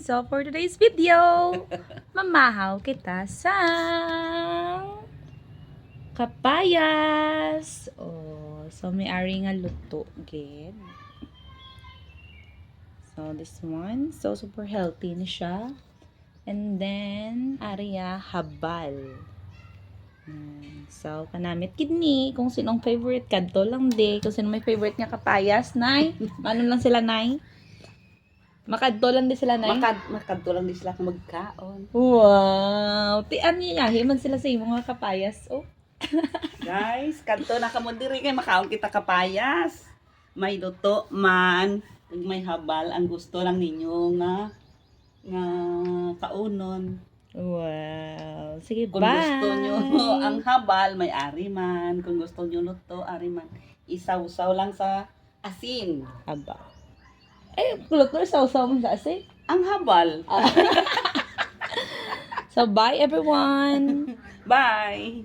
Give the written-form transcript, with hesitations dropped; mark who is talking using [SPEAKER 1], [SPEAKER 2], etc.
[SPEAKER 1] So, for today's video, mamahaw kita sa kapayas. Oh, so may ari nga luto, gid. So, this one, so super healthy ni siya. And then, ariya habal. So, kanamit kidney, kung sinong favorite kadto lang di, kung sinong may favorite nga kapayas, nay. Ano lang sila, nay? Makadto lang di sila, nay.
[SPEAKER 2] Makadto lang di sila kung magkaon.
[SPEAKER 1] Wow! Tian niya, himan sila sa imo nga kapayas. Oh.
[SPEAKER 2] Guys, kadto na kamo diri kay makaon kita kapayas. May luto man, ug may habal ang gusto lang ninyo nga kaunon.
[SPEAKER 1] Wow! Sige,
[SPEAKER 2] Kung
[SPEAKER 1] bye!
[SPEAKER 2] gusto nyo ang habal, may ari man. Kung gusto nyo luto, ari man. Isaw-saw lang sa asin.
[SPEAKER 1] Aba. Eh, luto, saw-saw mo sa asin.
[SPEAKER 2] Ang habal.
[SPEAKER 1] So, bye everyone!
[SPEAKER 2] Bye!